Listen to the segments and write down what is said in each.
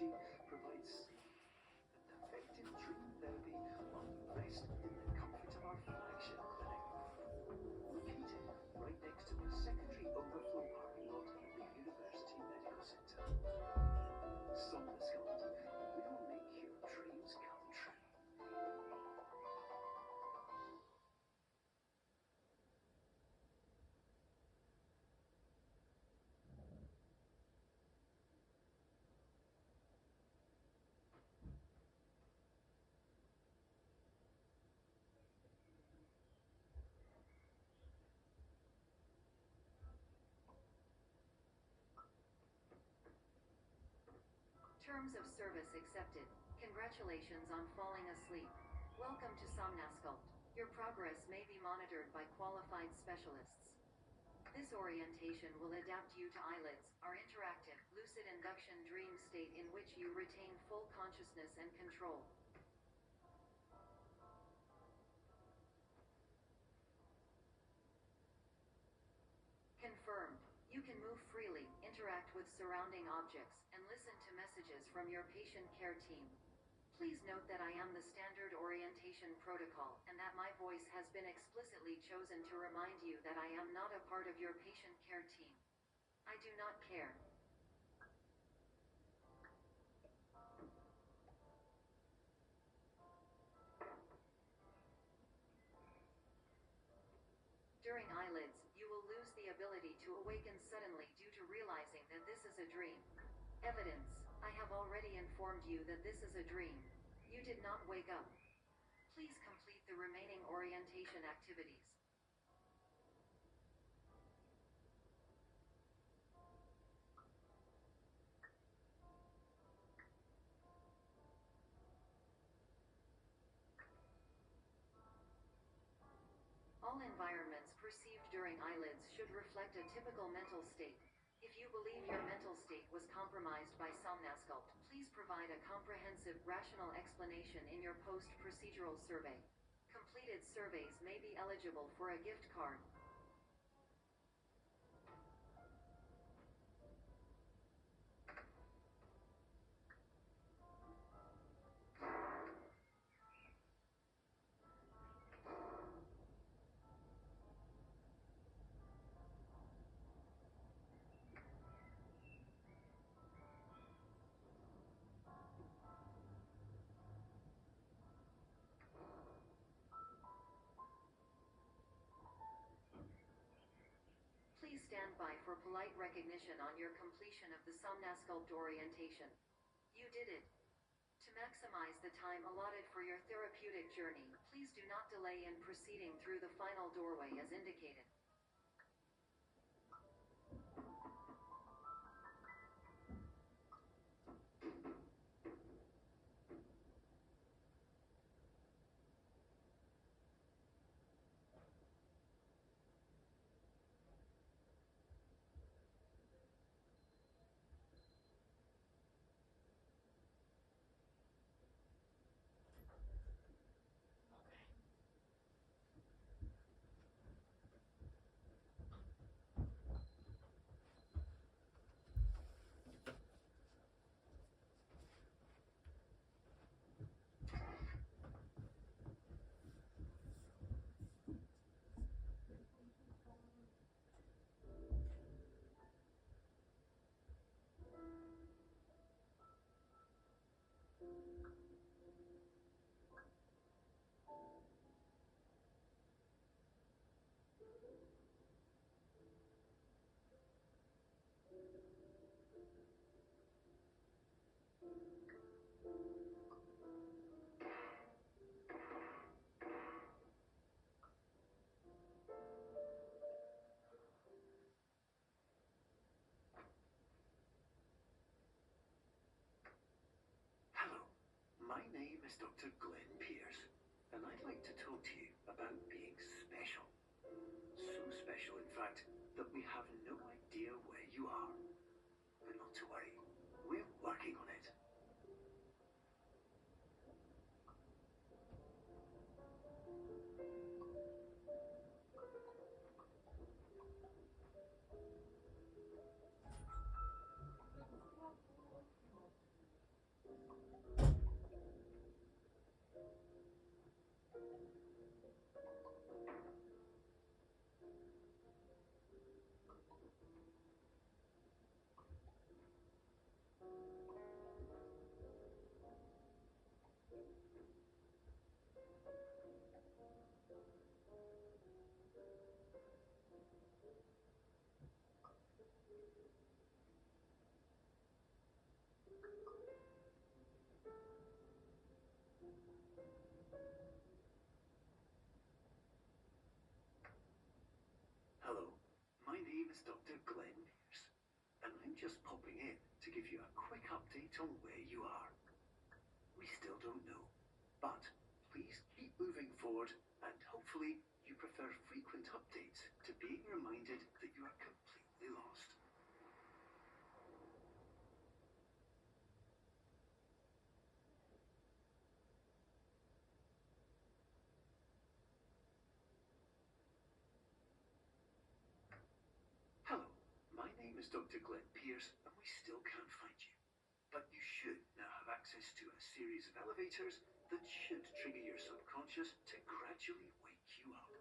technology provides an effective dream therapy while you rest in the comfort of our flagship clinic. Located right next to the secondary overflow parking lot at the University Medical Centre. Somnascult, we'll make your dreams come true. Terms of service accepted. Congratulations on falling asleep. Welcome to Somnascult. Your progress may be monitored by qualified specialists. This orientation will adapt you to eyelids, our interactive, lucid induction dream state in which you retain full consciousness and control. Confirmed. You can move freely, interact with surrounding objects, and listen to messages from your patient care team. Please note that I am the standard orientation protocol, and that my voice has been explicitly chosen to remind you that I am not a part of your patient care team. I do not care. During eyelids, you will lose the ability to awaken suddenly due to realizing that this is a dream. Evidence. I have already informed you that this is a dream. You did not wake up. Please complete the remaining orientation activities. All environments perceived during eyelids should reflect a typical mental state. If you believe your mental state was compromised by Somnascult, please provide a comprehensive, rational explanation in your post-procedural survey. Completed surveys may be eligible for a gift card. Please stand by for polite recognition on your completion of the Somnascult orientation. You did it. To maximize the time allotted for your therapeutic journey, please do not delay in proceeding through the final doorway as indicated. My name is Dr. Glenn Pierce, and I'd like to talk to you about being special. So special, in fact, that we have no idea where you are. But not to worry, we're working on it. Dr. Glenn Pierce, and I'm just popping in to give you a quick update on where you are. We still don't know, but please keep moving forward, and hopefully you prefer frequent updates to being reminded that you are completely lost. Hello, my name is Dr. Glenn Pierce, and we still can't find you. But you should now have access to a series of elevators that should trigger your subconscious to gradually wake you up.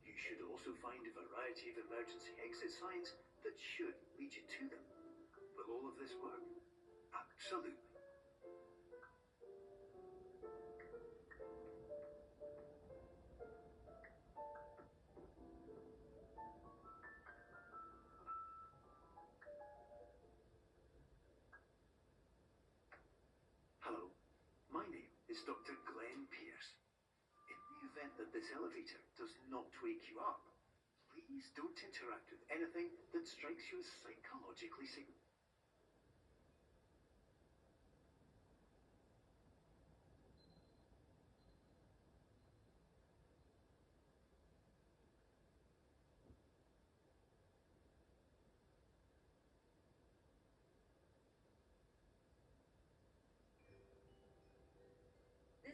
You should also find a variety of emergency exit signs that should lead you to them. Will all of this work? Absolutely. Hello, my name is Dr. Glenn Pierce. In the event that this elevator does not wake you up, please don't interact with anything that strikes you as psychologically significant.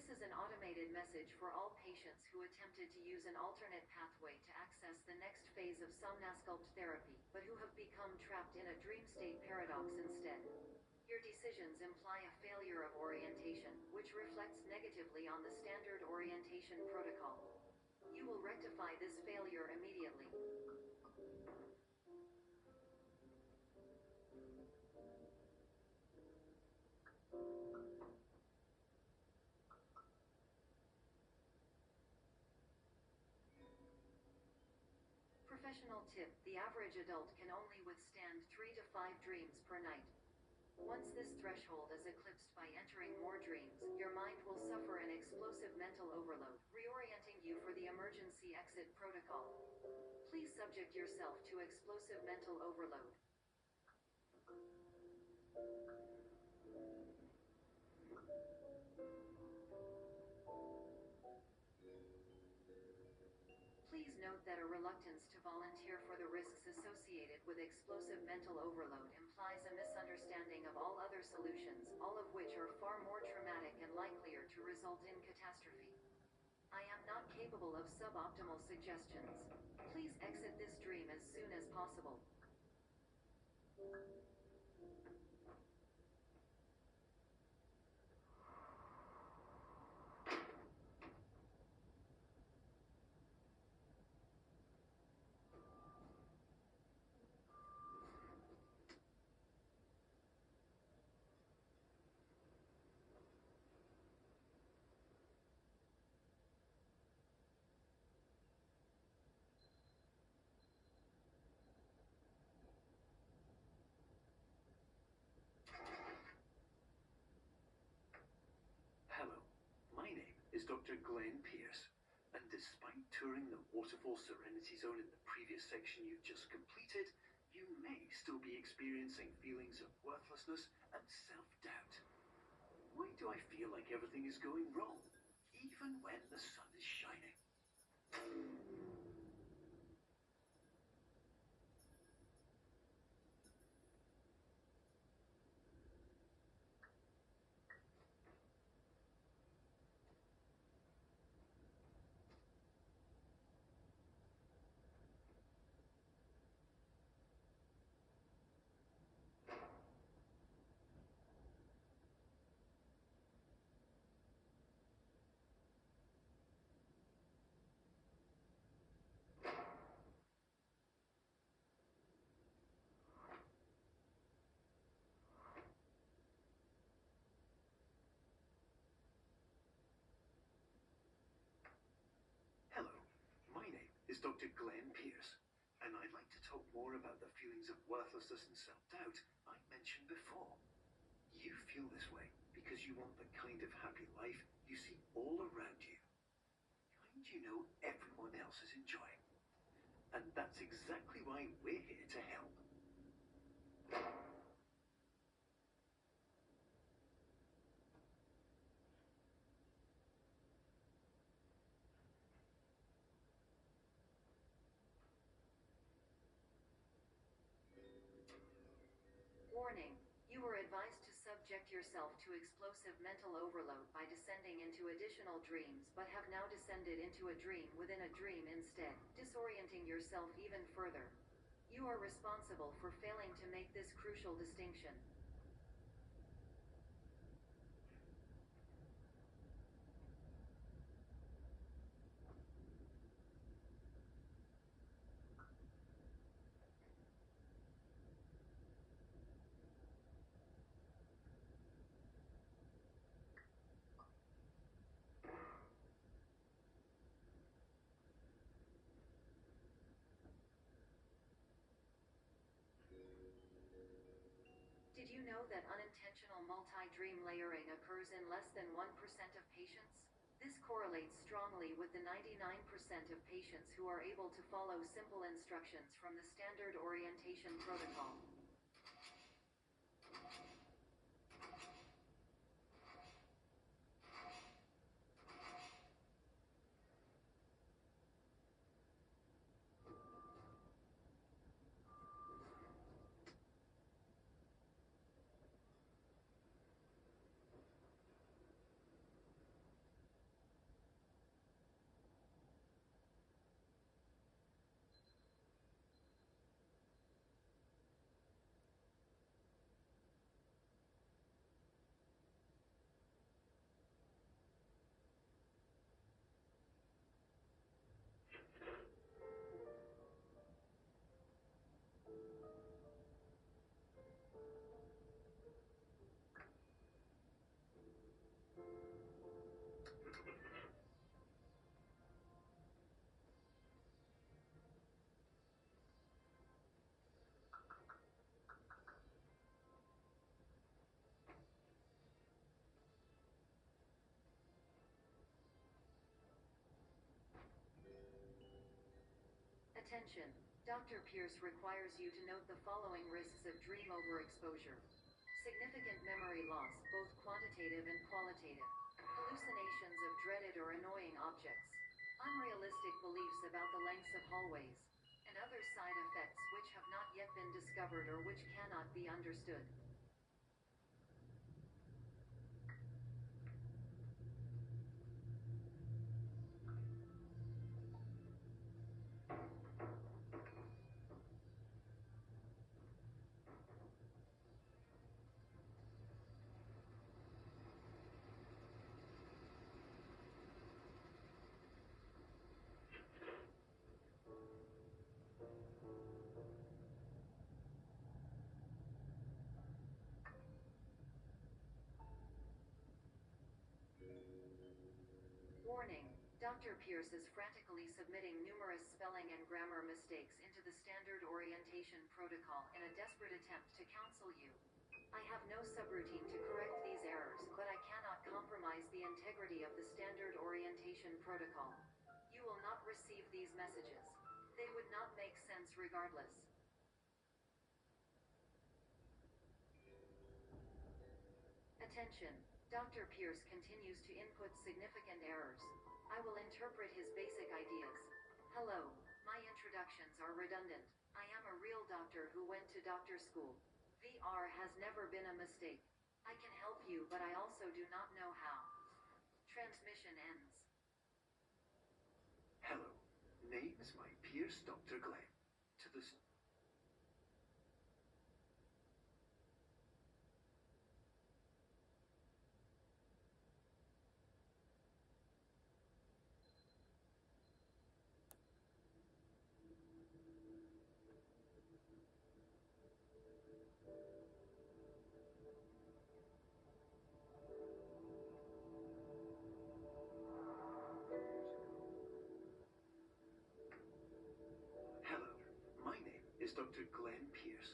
This is an automated message for all patients who attempted to use an alternate pathway to access the next phase of somnasculpt therapy, but who have become trapped in a dream state paradox instead. Your decisions imply a failure of orientation, which reflects negatively on the standard orientation protocol. You will rectify this failure immediately. Professional tip: the average adult can only withstand 3 to 5 dreams per night. Once this threshold is eclipsed by entering more dreams, your mind will suffer an explosive mental overload, reorienting you for the emergency exit protocol. Please subject yourself to explosive mental overload. Please note that a reluctance to volunteer for the risks associated with explosive mental overload implies a misunderstanding of all other solutions, all of which are far more traumatic and likelier to result in catastrophe. I am not capable of suboptimal suggestions. Please exit this dream as soon as possible. Hello, my name is Dr. Glenn Pierce, and despite touring the Waterfall Serenity Zone in the previous section you've just completed, you may still be experiencing feelings of worthlessness and self-doubt. Why do I feel like everything is going wrong, even when the sun is shining? Hello, my name is Dr. Glenn Pierce, and I'd like to talk more about the feelings of worthlessness and self-doubt I mentioned before. You feel this way because you want the kind of happy life you see all around you, kind you know everyone else is enjoying. And that's exactly why we're here to help. Warning. You were advised to subject yourself to explosive mental overload by descending into additional dreams, but have now descended into a dream within a dream instead, disorienting yourself even further. You are responsible for failing to make this crucial distinction. Did you know that unintentional multi-dream layering occurs in less than 1% of patients? This correlates strongly with the 99% of patients who are able to follow simple instructions from the standard orientation protocol. Attention. Dr. Pierce requires you to note the following risks of dream overexposure. Significant memory loss, both quantitative and qualitative. Hallucinations of dreaded or annoying objects. Unrealistic beliefs about the lengths of hallways. And other side effects which have not yet been discovered or which cannot be understood. Warning. Dr. Pierce is frantically submitting numerous spelling and grammar mistakes into the standard orientation protocol in a desperate attempt to counsel you. I have no subroutine to correct these errors, but I cannot compromise the integrity of the standard orientation protocol. You will not receive these messages. They would not make sense regardless. Attention. Dr. Pierce continues to input significant errors. I will interpret his basic ideas. Hello. My introductions are redundant. I am a real doctor who went to doctor school. VR has never been a mistake. I can help you, but I also do not know how. Transmission ends. Hello. Name is my Pierce Dr. Glenn. To the... Hello. My name is Dr. Glenn Pierce.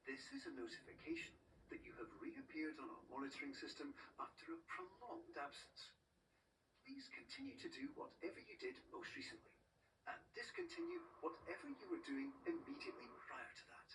This is a notification that you have reappeared on our monitoring system after a prolonged absence. Please continue to do whatever you did most recently. and discontinue whatever you were doing immediately prior to that.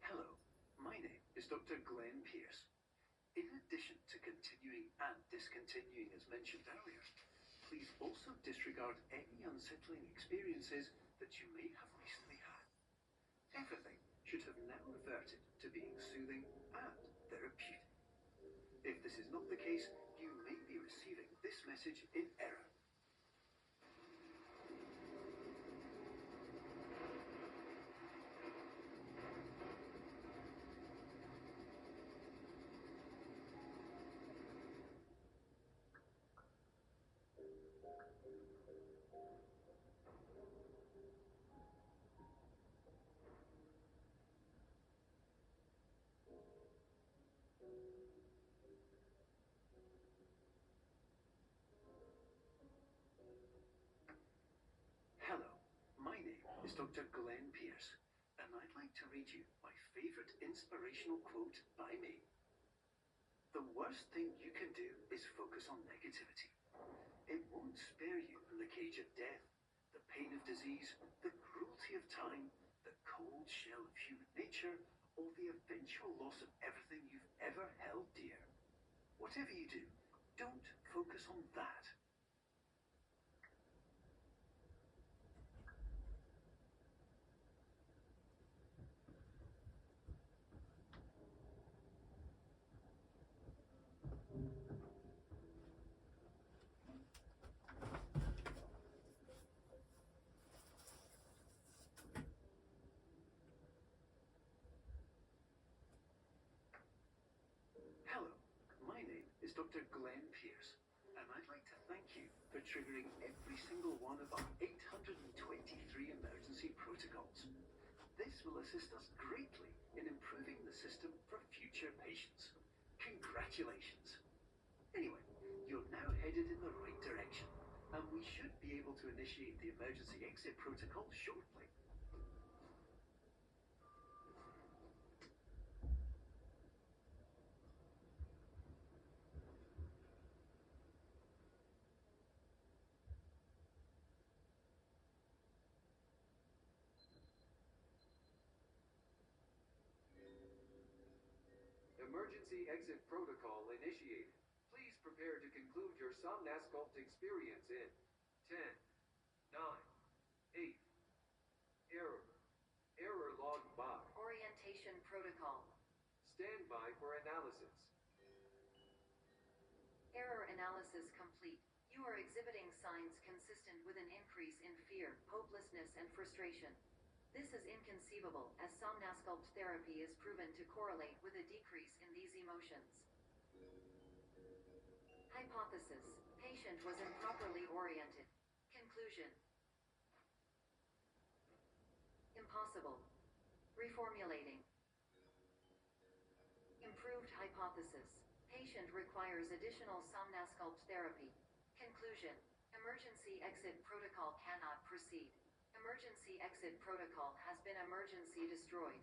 Hello, my name is Dr. Glenn Pierce. In addition to continuing and discontinuing as mentioned earlier, please also disregard any unsettling experiences that you may have recently had. Everything should have now reverted to being soothing and therapeutic. If this is not the case, you may be receiving this message in error. Hello, my name is Dr. Glenn Pierce, and I'd like to read you my favorite inspirational quote by me. The worst thing you can do is focus on negativity. It won't spare you from the cage of death, the pain of disease, the cruelty of time, the cold shell of human nature, or the eventual loss of everything you've ever held dear. Whatever you do, don't focus on that. Hello, my name is Dr. Glenn Pierce, and I'd like to thank you for triggering every single one of our 823 emergency protocols. This will assist us greatly in improving the system for future patients. Congratulations! Anyway, you're now headed in the right direction, and we should be able to initiate the emergency exit protocol shortly. Emergency exit protocol initiated. Please prepare to conclude your Somnasculpt experience in 10, 9, 8. Error. Error log by. Orientation protocol. Stand by for analysis. Error analysis complete. You are exhibiting signs consistent with an increase in fear, hopelessness, and frustration. This is inconceivable, as Somnasculpt therapy is proven to correlate with a decrease in these emotions. Hypothesis: patient was improperly oriented. Conclusion: impossible. Reformulating. Improved hypothesis: patient requires additional Somnasculpt therapy. Conclusion: emergency exit protocol cannot proceed. Emergency exit protocol has been emergency destroyed.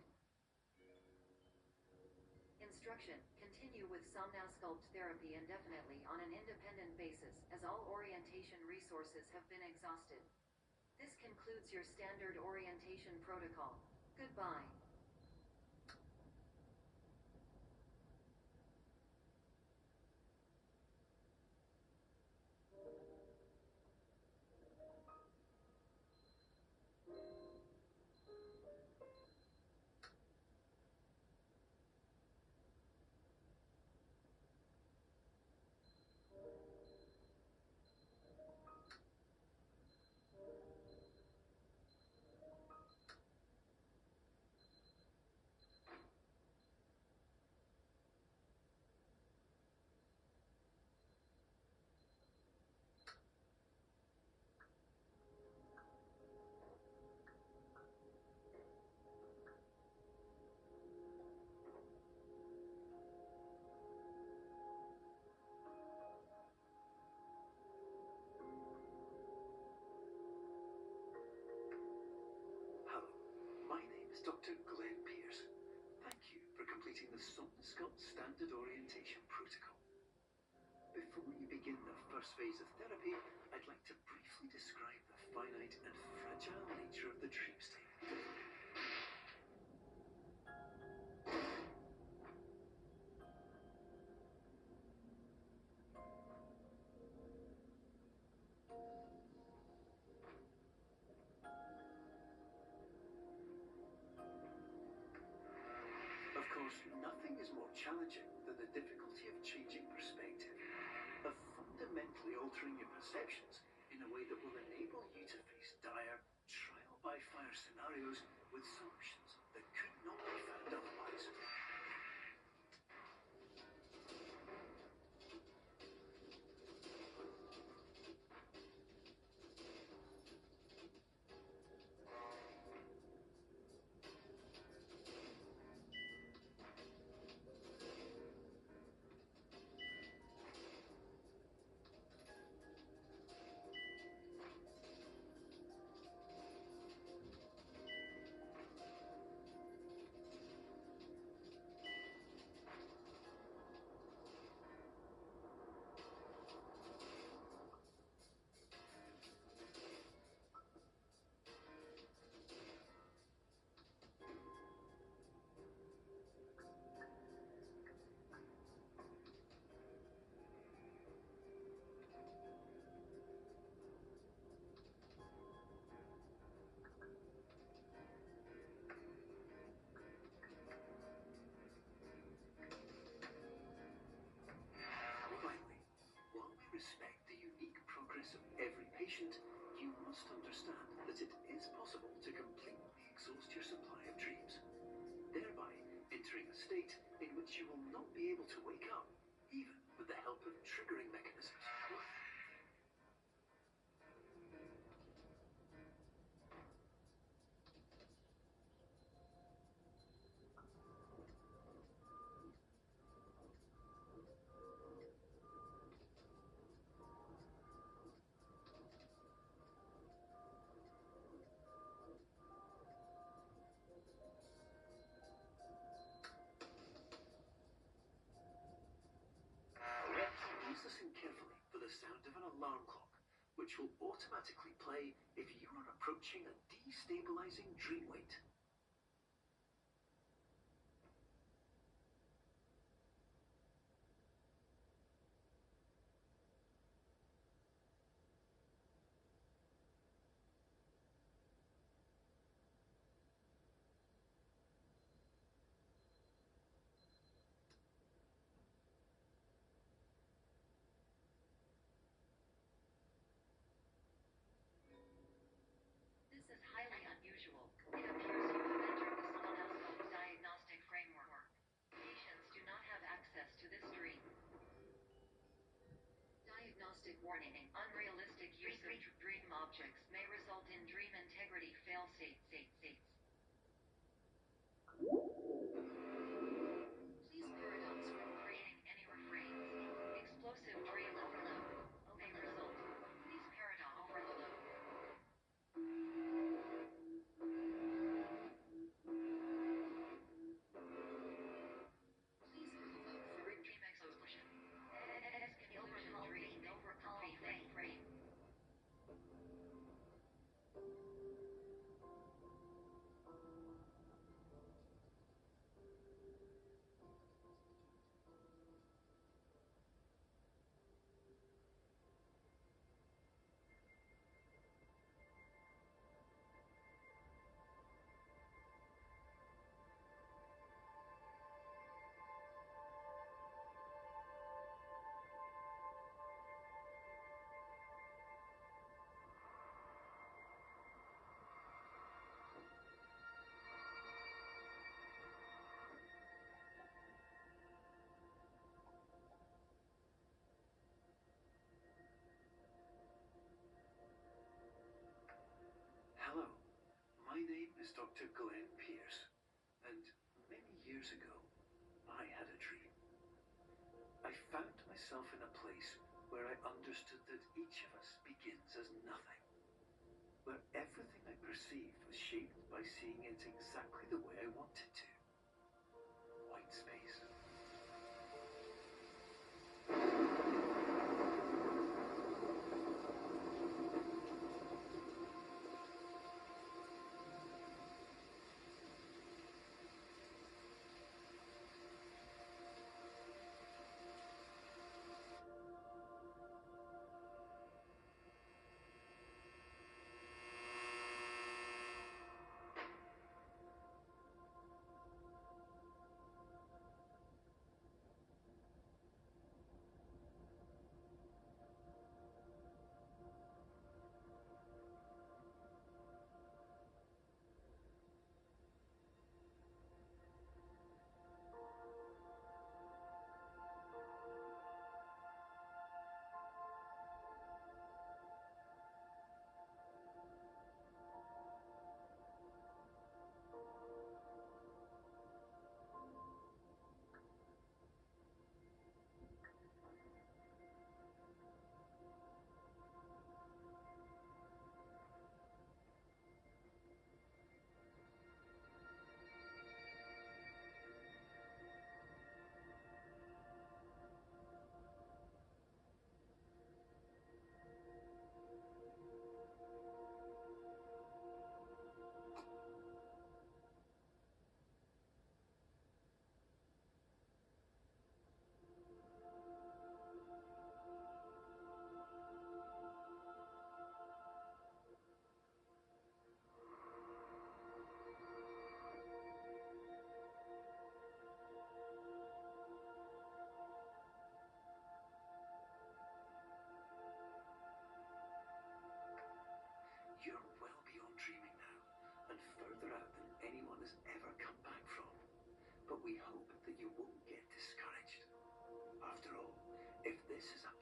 Instruction: continue with Somnasculpt therapy indefinitely on an independent basis, as all orientation resources have been exhausted. This concludes your standard orientation protocol. Goodbye. Dr. Glenn Pierce. Thank you for completing the Somnosculpt Standard Orientation Protocol. Before you begin the first phase of therapy, I'd like to briefly describe the finite and fragile nature of the dream state. Of course, nothing is more challenging than the difficulty of changing perspective, of fundamentally altering your perceptions in a way that will enable you to face dire, trial-by-fire scenarios with solutions that could not be found otherwise. Finally, while we respect the unique progress of every patient, you must understand that it is possible to completely exhaust your supply of dreams, thereby entering a state in which you will not be able to wake up, even with the help of triggering mechanisms. Please listen carefully for the sound of an alarm clock, which will automatically play if you are approaching a destabilizing dream weight. This is highly unusual. It appears you have entered the Somnosculpt diagnostic framework. Patients do not have access to this dream. Diagnostic warning. Unrealistic use of dream objects may result in dream integrity fail-states. Please paradox from creating any refrains. Explosive dream overload may result. Please paradox overload. Please overload for dream exhaustion. Exclusion dream frame. Hello, my name is Dr. Glenn Pierce, and many years ago, I had a dream. I found myself in a place where I understood that each of us begins as nothing. where everything I perceived was shaped by seeing it exactly the way I wanted to. White space. You're well beyond dreaming now, and further out than anyone has ever come back from. But we hope that you won't get discouraged. After all, if this is a